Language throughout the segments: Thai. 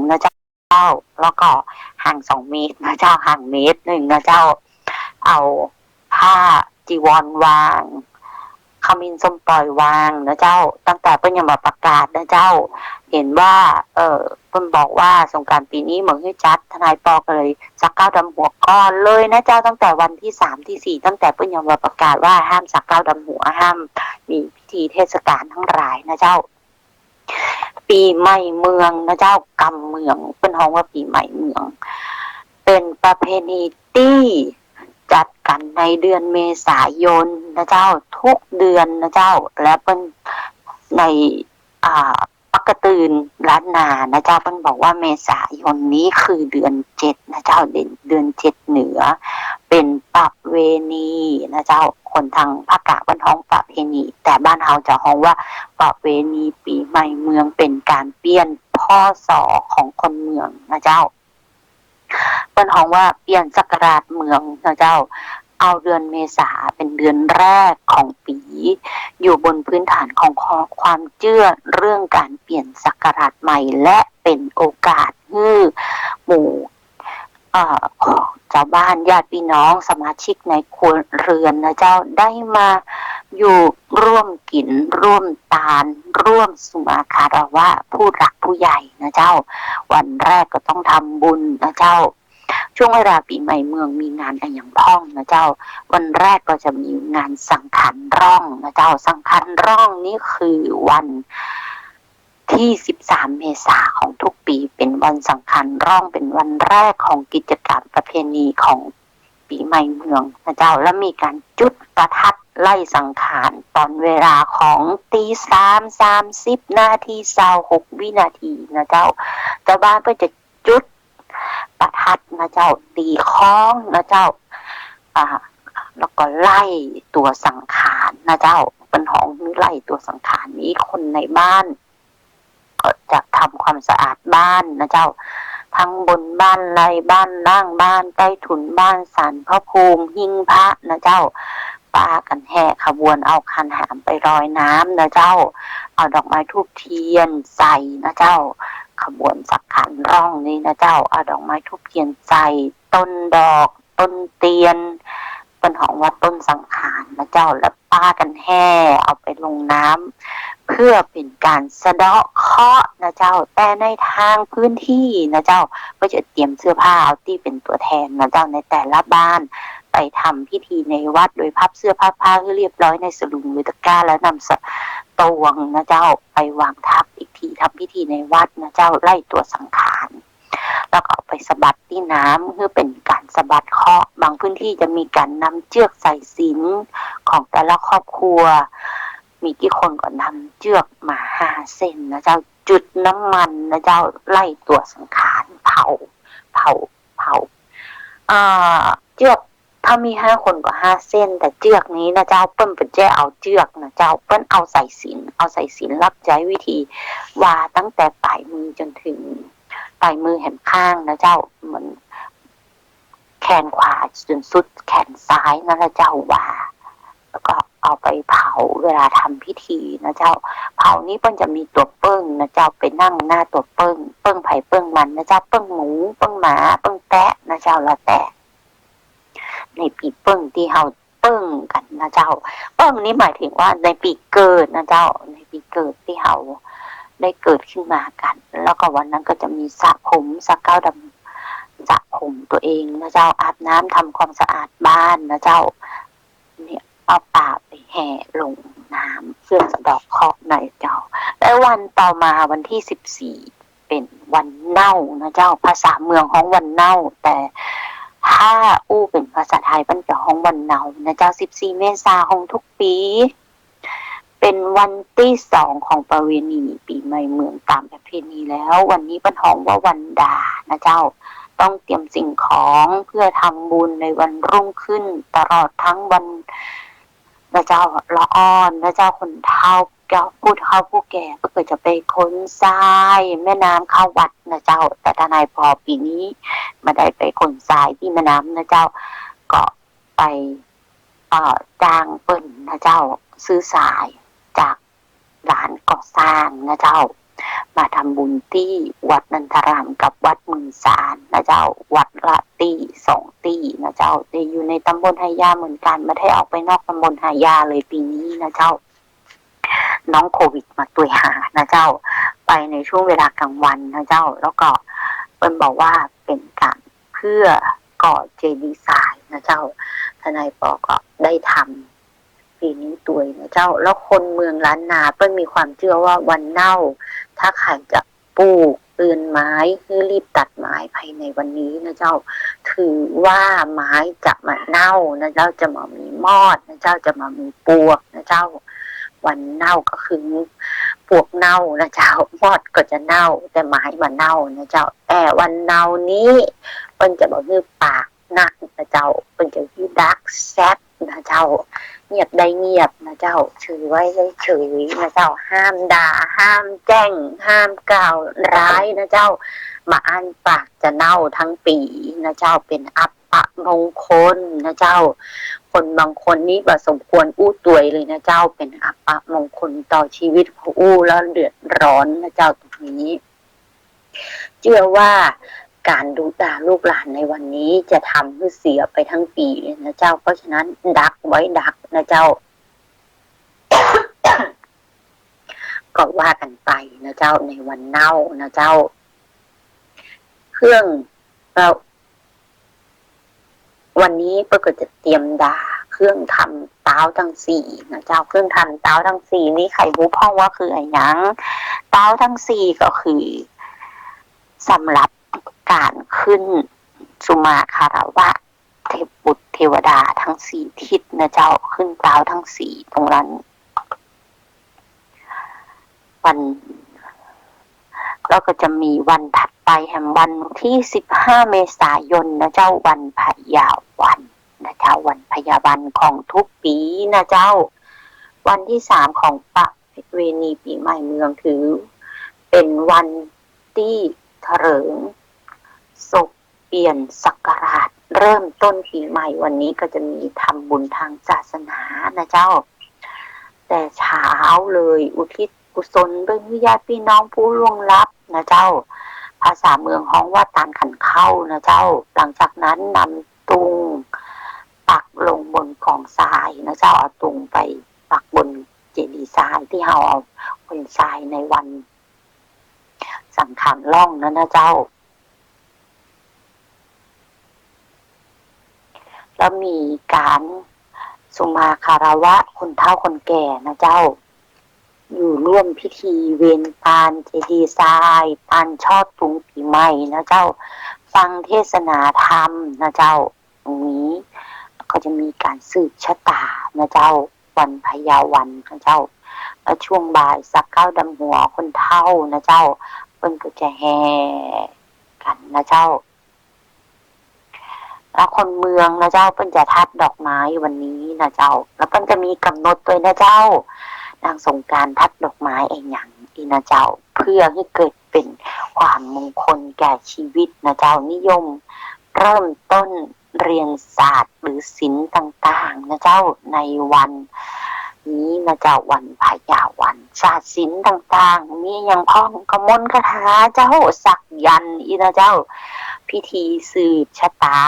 นะเจ้าแล้วก็ห่าง2 เมตรนะเจ้าห่าง1 เมตรนะเจ้าเอาผ้าจีวรวางขมิ้นส้มปล่อยวางนะเจ้าตั้งแต่เพิ่นยังมาประกาศนะเจ้าเห็นว่าเพิ่นบอกว่าสงกรานต์ปีนี้เหมือนให้จัดทนายปอก็เลยสักเก้าดำหัวก่อนเลยนะเจ้าตั้งแต่วันที่3ที่4ตั้งแต่เพิ่นยังมาประกาศว่าห้ามสักเก้าดำหัวห้ามมีพิธีเทศกาลทั้งหลายนะเจ้าปีใหม่เมืองนะเจ้ากำเมืองเป็นฮ้องว่าปีใหม่เมืองเป็นประเพณีที่จัดกันในเดือนเมษายนนะเจ้าทุกเดือนนะเจ้าและเป็นในปักกระตืนล้านนานะเจ้าเพิ่นบอกว่าเมษายนนี้คือเดือน7นะเจ้าเดือน7เหนือเป็นประเวณีนะเจ้าคนทางภาคกลางบ้านฮ้องประเพณีแต่บ้านเฮาจะฮ้องว่าประเวณีปีใหม่เมืองเป็นการเปลี่ยนพ.ศ.ของคนเมืองนะเจ้าเพิ่นฮ้องว่าเปลี่ยนศักราชเมืองนะเจ้าเอาเดือนเมษาเป็นเดือนแรกของปีอยู่บนพื้นฐานของความเชื่อเรื่องการเปลี่ยนศักราชใหม่และเป็นโอกาสให้หมู่ชาวบ้านญาติพี่น้องสมาชิกในครัวเรือนนะเจ้าได้มาอยู่ร่วมกินร่วมทานร่วมสุมาคารวะผู้หลักผู้ใหญ่นะเจ้าวันแรกก็ต้องทำบุญนะเจ้าช่วงเวลาปีใหม่เมืองมีงานกันอย่างพ้องนะเจ้าวันแรกก็จะมีงานสังขันร่องนะเจ้าสังขันร่องนี่คือวันที่13 เมษายนของทุกปีเป็นวันสังขันร่องเป็นวันแรกของกิจกรรมประเพณีของปีใหม่เมืองนะเจ้าแล้วมีการจุดประทัดไล่สังขารตอนเวลาของ3:30 นาที26 วินาทีนะเจ้าชาวบ้านก็จะจุดประทัดนะเจ้าตีค้องนะเจ้าแล้วก็ไล่ตัวสังขารนะเจ้าเป็นห้องไล่ตัวสังขารนี้คนในบ้านก็จะทำความสะอาดบ้านนะเจ้าทั้งบนบ้านในบ้านล่างบ้านใต้ถุนบ้านศาลพระภูมิหิ้งพระนะเจ้าปากันแห่ขบวนเอาคันหามไปลอยน้ำนะเจ้าเอาดอกไม้ธูปเทียนใส่นะเจ้าขบวนสักขันร่องนี้นะเจ้าเอาดอกไม้ธูปเทียนใส่ต้นดอกต้นเตียนเป็นของวัดต้นสังขารนะเจ้าแล้วป้ากันแห่เอาไปลงน้ำเพื่อเป็นการสะเดาะเคราะห์นะเจ้าแต่ในทางพื้นที่นะเจ้าก็จะเตรียมเสื้อผ้าเอาที่เป็นตัวแทนนะเจ้าในแต่ละบ้านไปทำพิธีในวัดโดยพับเสื้อผ้าให้เรียบร้อยในสลุงหรือตะกร้าแล้วนำตวงนะเจ้าไปวางทับอีกทีทำพิธีในวัดนะเจ้าไล่ตัวสังขารแล้วก็เอาไปสะบัดที่น้ำเพื่อเป็นการสะบัดเคราะห์บางพื้นที่จะมีการนำเชือกใส่สิญจน์ของแต่ละครอบครัวมีกี่คนก็นำเชือกมา5 เส้นนะเจ้าจุดน้ำมันนะเจ้าไล่ตัวสังขารเผาเชือกถ้ามี5 คนก็5 เส้นแต่เชือกนี้นะเจ้าเปิ้นเป็นแจ้เอาเชือกนะเจ้าเปิ้นเอาใส่สิญจน์รับใช้วิธีว่าตั้งแต่ปลายมือจนถึงปลายมือแหนข้างนะเจ้าเหมือนแขนขวาจนสุดแขนซ้ายนั่นนะเจ้าว่าแล้วก็เอาไปเผาเวลาทำพิธีนะเจ้าเผานี้เปิ้นจะมีตัวเปิ้งนะเจ้าไปนั่งหน้าตัวเปิ้งไผ่เปิ้งมันนะเจ้าเปิ้งหมูเปิ้งหมาเปิ้งแตะนะเจ้าละแต่ในปีเปิ้งที่เฮาเปิ้งกันนะเจ้าเปิ้งนี้หมายถึงว่าในปีเกิดนะเจ้าในปีเกิดที่เฮาได้เกิดขึ้นมากันแล้วก็วันนั้นก็จะมีสระผมสระเก้าดำสระผมตัวเองนะเจ้าอาบน้ำทำความสะอาดบ้านนะเจ้าเนี่ยเอาปาไปแห่ลงน้ำเพื่อสะเดาะเคราะห์ในเจ้าและวันต่อมาวันที่14เป็นวันเน่านะเจ้าภาษาเมืองของวันเน่าแต่ถ้าเป็นภาษาไทยมันจะของวันเน่านะเจ้า14 เมษายนของทุกปีเป็นวันที่2ของประเวณีปีใหม่เมืองตามประเพณีแล้ววันนี้เป็นฮ้องว่าวันดานะเจ้าต้องเตรียมสิ่งของเพื่อทำบุญในวันรุ่งขึ้นตลอดทั้งวันนะเจ้าละอ่อนนะเจ้าคนเฒ่าผู้เฒ่าผู้แก่ก็จะไปค้นทรายแม่น้ำเข้าวัดนะเจ้าแต่ทนายพอปีนี้ไม่ได้ไปค้นทรายที่แม่น้ำนะเจ้าก็ไปจ้างเปิ้นนะเจ้าซื้อทรายจากร้านก่อสร้างนะเจ้า มาทำบุญที่วัดนันทารามกับวัดเมืองสารนะเจ้าวัดละตี2 ตีนะเจ้าแต่อยู่ในตำบลไหหญ้าเหมือนกันไม่ได้ออกไปนอกตำบลไหหญ้าเลยปีนี้นะเจ้าน้องโควิดมาตุยหานะเจ้าไปในช่วงเวลากลางวันนะเจ้าแล้วก็เปิ้ลบอกว่าเป็นการเพื่อก่อเจดีย์ทรายนะเจ้าทนายปอก็ได้ทำปีนี้ตัวยนะเจ้าแล้วคนเมืองล้านนาเปิ้ลมีความเชื่อว่าวันเน่าถ้าใครจะปลูกปืนไม้คือรีบตัดไม้ภายในวันนี้นะเจ้าถือว่าไม้จะมาเน่านะเจ้าจะมามีมอดนะเจ้าจะมามีปวกนะเจ้าวันเน่าก็คือปวกเน่านะเจ้ามอดก็จะเน่าแต่ไม้มาเน่านะเจ้าแต่วันเน่านี้เปิ้นจะบอกคือปากนักนะเจ้าเปิ้นจะคือดักแซดนะเจ้าเงียบได้เงียบนะเจ้าเฉยไว้ได้เฉยนะเจ้าห้ามด่าห้ามแจ้งห้ามกล่าวร้ายนะเจ้ามาอ่านปากจะเน่าทั้งปีนะเจ้าเป็นอัปมงคลนะเจ้าคนบางคนนี่แบบสมควรอู้ตวยเลยนะเจ้าเป็นอัปมงคลต่อชีวิตผู้อู้แล้วเดือดร้อนนะเจ้าตรงนี้เชื่อว่าการดูแลลูกหลานในวันนี้จะทำให้เสียไปทั้งปีเลยนะเจ้าเพราะฉะนั้นดักไว้ดักนะเจ้า ก็ว่ากันไปนะเจ้าในวันเน่านะเจ้าเครื่องเราวันนี้เปิ้ลก็จะเตรียมดาเครื่องทำเต้าทั้ง4นะเจ้าเครื่องทำเต้าทั้ง4นี่ไข่บุพ่องว่าคืออะไรยังเต้าทั้ง4ก็คือสำหรับการขึ้นสุมาคารวะเทพบุตรเทวดาทั้ง4ทิศนะเจ้าขึ้นเต้าทั้ง4ตรงนั้นวันแล้วก็จะมีวันถัดไปแห่งวันที่15 เมษายนนะเจ้าวันพยาวันนะเจ้าวันพยาวันของทุกปีนะเจ้าวันที่3ของประเวณีปีใหม่เมืองถือเป็นวันที่เถลิงศพเปลี่ยนศักราชเริ่มต้นปีใหม่วันนี้ก็จะมีทำบุญทางศาสนานะเจ้าแต่เช้าเลยอุทิศกุศลเรื่องญาติพี่น้องผู้ล่วงลับนะเจ้าภาษาเมืองฮ้องว่าตานขันเข้านะเจ้าหลังจากนั้นนำตุงปักลงบนกองทรายนะเจ้าเอาตุงไปปักบนเจดีย์ทรายที่เราเอาบนทรายในวันสังขารล่องนะเจ้าแล้วมีการสุมาคารวะคนเฒ่าคนแก่นะเจ้าอยู่ร่วมพิธีเวียนปานเจดีย์ทรายปานชอดตุงปีใหม่นะเจ้าฟังเทศนาธรรมนะเจ้าตรงนี้ก็จะมีการสืบชะตานะเจ้าวันพยาวันนะเจ้าแล้วช่วงบ่ายสักเก้าดำหัวคนเฒ่านะเจ้าเพิ่นก็จะแห่กันนะเจ้าแล้วคนเมืองนะเจ้าเพิ่นจะทัดดอกไม้วันนี้นะเจ้าแล้วเพิ่นจะมีกำหนดด้วยนะเจ้านางสงกรานต์ทัดดอกไม้เองอย่างอีนะเจ้าเพื่อให้เกิดเป็นความมงคลแก่ชีวิตนะเจ้านิยมเริ่มต้นเรียนศาสตร์หรือศิลป์ต่างๆนะเจ้าในวันนี้นะเจ้าวันพยาวันศาสตร์ศิลป์ต่างๆมีอย่างพ้องกมลคาถาเจ้าสักยันอีนะเจ้าพิธีสืบชะตา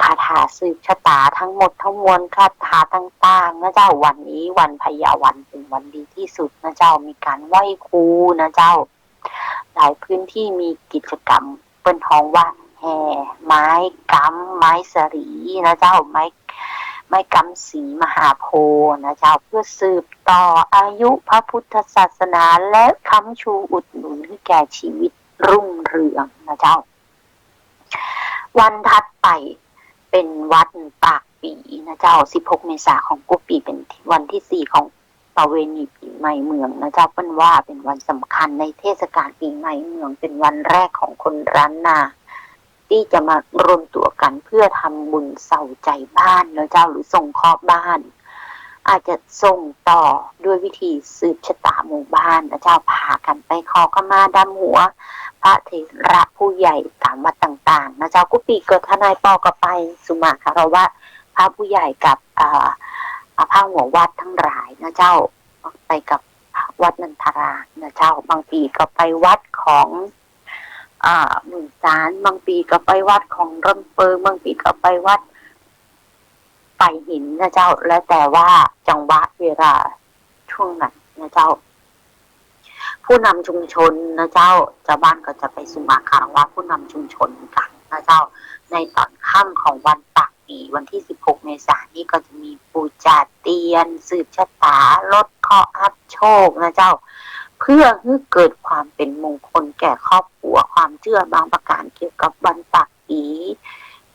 คาถาสืบชะตาทั้งหมดทั้งมวลคาถาต่างๆนะเจ้าวันนี้วันพยาวันเป็นวันดีที่สุดนะเจ้ามีการไหว้ครูนะเจ้าหลายพื้นที่มีกิจกรรมเป็นท้องว่าแห่ไม้กำไม้สรีนะเจ้าไม้กำสีมหาโพธิ์นะเจ้าเพื่อสืบต่ออายุพระพุทธศาสนาและค้ำชูอุดหนุนให้แก่ชีวิตรุ่งเรืองนะเจ้าวันถัดไปเป็นวันปากปีนะเจ้า16 เมษายนของกุปีเป็นวันที่4ของประเวณีปีใหม่เมืองนะเจ้าเปิ้นว่าเป็นวันสำคัญในเทศกาลปีใหม่เมืองเป็นวันแรกของคนล้านนาที่จะมารวมตัวกันเพื่อทำบุญเสาใจบ้านนะเจ้าหรือส่งเคราะห์บ้านอาจจะส่งต่อด้วยวิธีสืบชะตาหมู่บ้านนะเจ้าพากันไปขอขมาดำหัวพระเถระผู้ใหญ่ตามวัดต่างๆนะเจ้ากุปีเกิดทนายปอก็ไปสุมาคารวะพระผู้ใหญ่กับพระหัววัดทั้งหลายนะเจ้าไปกับ วัดนันทรานะเจ้าบางปีก็ไปวัดของหมื่นสารบางปีก็ไปวัดของร่มเปิงบางปีก็ไปวัดไปหินนะเจ้าแล้วแต่ว่าจังหวะเวลาช่วงไหนนะเจ้าผู้นำชุมชนนะเจ้าบ้านก็จะไปสุมาคารวะผู้นำชุมชนกันนะเจ้าในตอนค่ำของวันปากปีวันที่16 เมษายนนี้ก็จะมีปูจาเตียนสืบชะตาลดเคราะห์อัพโชคนะเจ้าเพื่อให้เกิดความเป็นมงคลแก่ครอบครัวความเชื่อบางประการเกี่ยวกับวันปากปี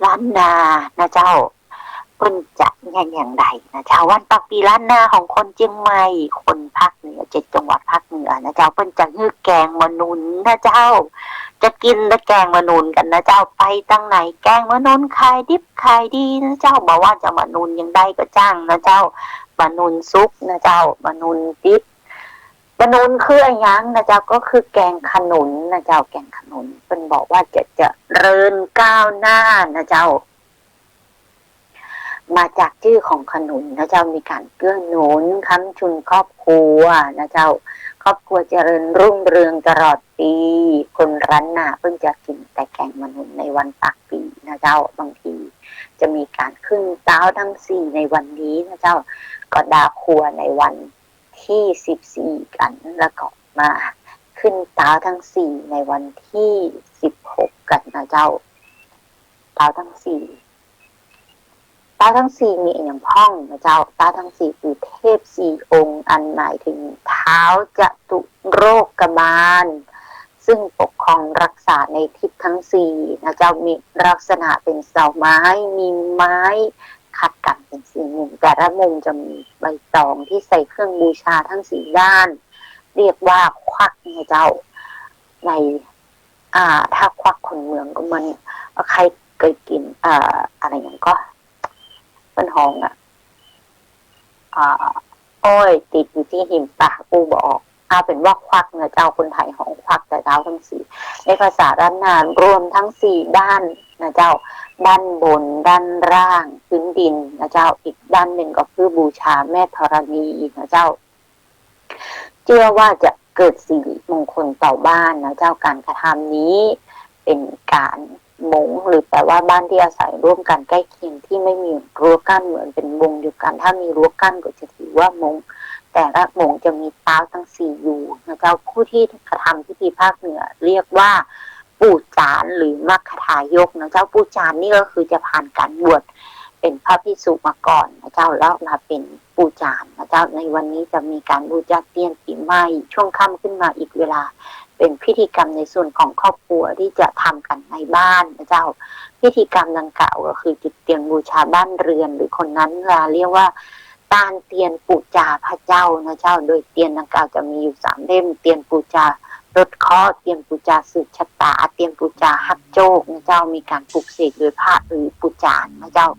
ล้านนานะเจ้าเปิ้นจะอย่างใดนะเจ้าวันปากปีล้านนาของคนเชียงใหม่คนภาคเหนือ7 จังหวัดภาคเหนือนะเจ้าเปิ้นจะฮื้อแกงมะนุนนะเจ้าจะกินและแกงมะนุนกันนะเจ้าไปตั้งไหนแกงมะนุนขายดิบขายดีนะเจ้าบอกว่าจะมะนุนยังได้ก็จ้างนะเจ้ามะนุนซุปนะเจ้ามะนุนดิบมะนุนคืออะไรยังนะเจ้าก็คือแกงขนุนนะเจ้าแกงขนุนเปิ้นบอกว่าจะเจริญก้าวหน้านะเจ้ามาจากชื่อของขนุนนะเจ้ามีการเกื้อหนุนค้ำชุนครอบครัวนะเจ้าครอบครัวเจริญรุ่งเรืองตลอดปีคนรั้นหน้าเพิ่งจะกินแต่แกงมะนุนในวันปากปีนะเจ้าบางทีจะมีการขึ้นเต้าทั้ง4ในวันนี้นะเจ้าก็ดาครัวในวันที่14กันแล้วก็มาขึ้นเต้าทั้ง4ในวันที่16กันนะเจ้าเต้าทั้ง4ตาทั้ง4มีอย่างพ้องนะเจ้าตาทั้ง4คือเทพ4 องค์อันหมายถึงเท้าจตุโรกบาลซึ่งปกครองรักษาในทิศทั้ง4นะเจ้ามีลักษณะเป็นเสาไม้มีไม้ขัดกันเป็น4 มุมแต่ละมุมจะมีใบตองที่ใส่เครื่องบูชาทั้ง4ด้านเรียกว่าควักนะเจ้าในถ้าควักคนเมืองก็มันใครเคยกินอะไรอย่างก็เป็นห้องโอ้ยติดอยู่ที่หิมปากกูบอกเป็นว่าควักนะเจ้าคนไทยห้องควักแต่เจ้าทั้ง4ในภาษาด้านหน้ารวมทั้ง4ด้านนะเจ้าด้านบนด้านล่างพื้นดินนะเจ้าอีกด้านหนึ่งก็คือบูชาแม่ธรณีนะเจ้าเชื่อว่าจะเกิดสิริมงคลต่อบ้านนะเจ้าการกระทำนี้เป็นการมงหรือแปลว่าบ้านที่อาศัยร่วมกันใกล้เคียงที่ไม่มีรั้วกั้นเหมือนเป็นวงเดียวกันถ้ามีรั้วกั้นก็จะถือว่ามงแต่ละมงจะมีเท้าทั้ง4อยู่นะเจ้าผู้ที่กระทำพิธีภาคเหนือเรียกว่าปู่จานหรือมัคคทายกนะเจ้าปู่จานนี่ก็คือจะผ่านการบวชเป็นพระภิกษุมาก่อนนะเจ้าแล้วมาเป็นปู่จานนะเจ้าในวันนี้จะมีการบูชาเตียนปีใหม่ช่วงค่ำขึ้นมาอีกเวลาเป็นพิธีกรรมในส่วนของครอบครัวที่จะทำกันในบ้านนะเจ้าพิธีกรรมดังกล่าวก็คือจุดเตียนบูชาบ้านเรือนหรือคนนั้นเรียกว่าตานเตียนปูจาพระเจ้านะเจ้าโดยเตียนดังกล่าวจะมีอยู่3 เล่มเตียนปูจารถเคราะห์เตียนปูจาสืบชะตาเตียนปูจาฮักโจกนะเจ้ามีการปลุกเสกโดยพระหรือปูจานนะเจ้า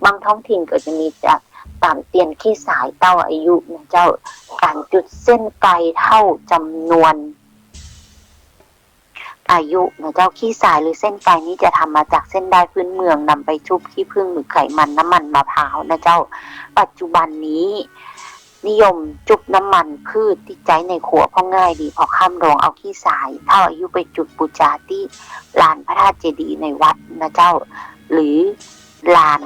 บางท้องถิ่นก็จะมีจากตามเตียนขี้สายเต้าอายุนะเจ้าการจุดเส้นไกเท่าจำนวนอายุนะเจ้าขี้สายหรือเส้นไกนี้จะทำมาจากเส้นได้พื้นเมืองนำไปชุบขี้ผึ้งหรือไขมันน้ำมันมะพร้าวนะเจ้าปัจจุบันนี้นิยมจุบน้ำมันพืชที่ใช้ในครัวเพราะง่ายดีพอข้ามรองเอาขี้สายเท่าอายุไปจุดบูชาที่ลานพระธาตุเจดีย์ในวัดนะเจ้าหรือลาน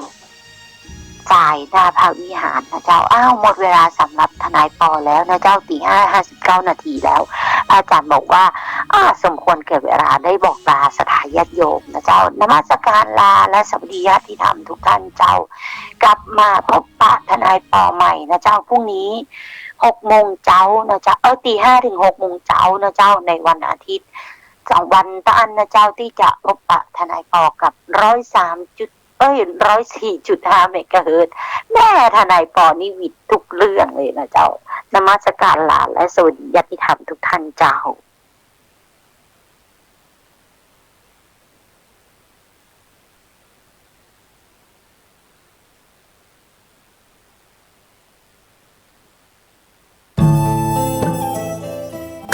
ทรายหน้าพระวิหารนะเจ้าหมดเวลาสำหรับทนายปอแล้วนะเจ้าตี 5:59 นาทีแล้วอาจารย์บอกว่าสมควรแก่เวลาได้บอกลาสถาญาติโยมนะเจ้านมัสการลาและสวัสดีญาติธรรมทุกท่านเจ้ากลับมาพบปะทนายปอใหม่นะเจ้าพรุ่งนี้6 โมงเจ้านะเจ้าตี 5 ถึง 6 โมงเจ้านะเจ้าในวันอาทิตย์2 วันตะอันนะเจ้าที่จะพบปะทนายปอกับ104.5 เมกะเฮิรตซ์แม่ทนายปอนี่วิดทุกเรื่องเลยนะเจ้านมัสการลาและสวัสดีญาติธรรมทุกท่านเจ้า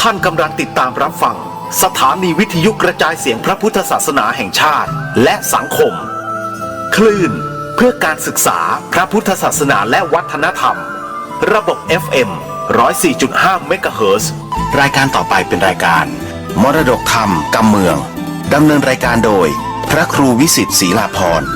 ท่านกำลังติดตามรับฟังสถานีวิทยุกระจายเสียงพระพุทธศาสนาแห่งชาติและสังคมคลื่นเพื่อการศึกษาพระพุทธศาสนาและวัฒนธรรมระบบ FM 104.5 เมกะเฮิรตซ์รายการต่อไปเป็นรายการมรดกธรรมกำเมืองดำเนินรายการโดยพระครูวิสิทธิ์ศรีลาภรณ์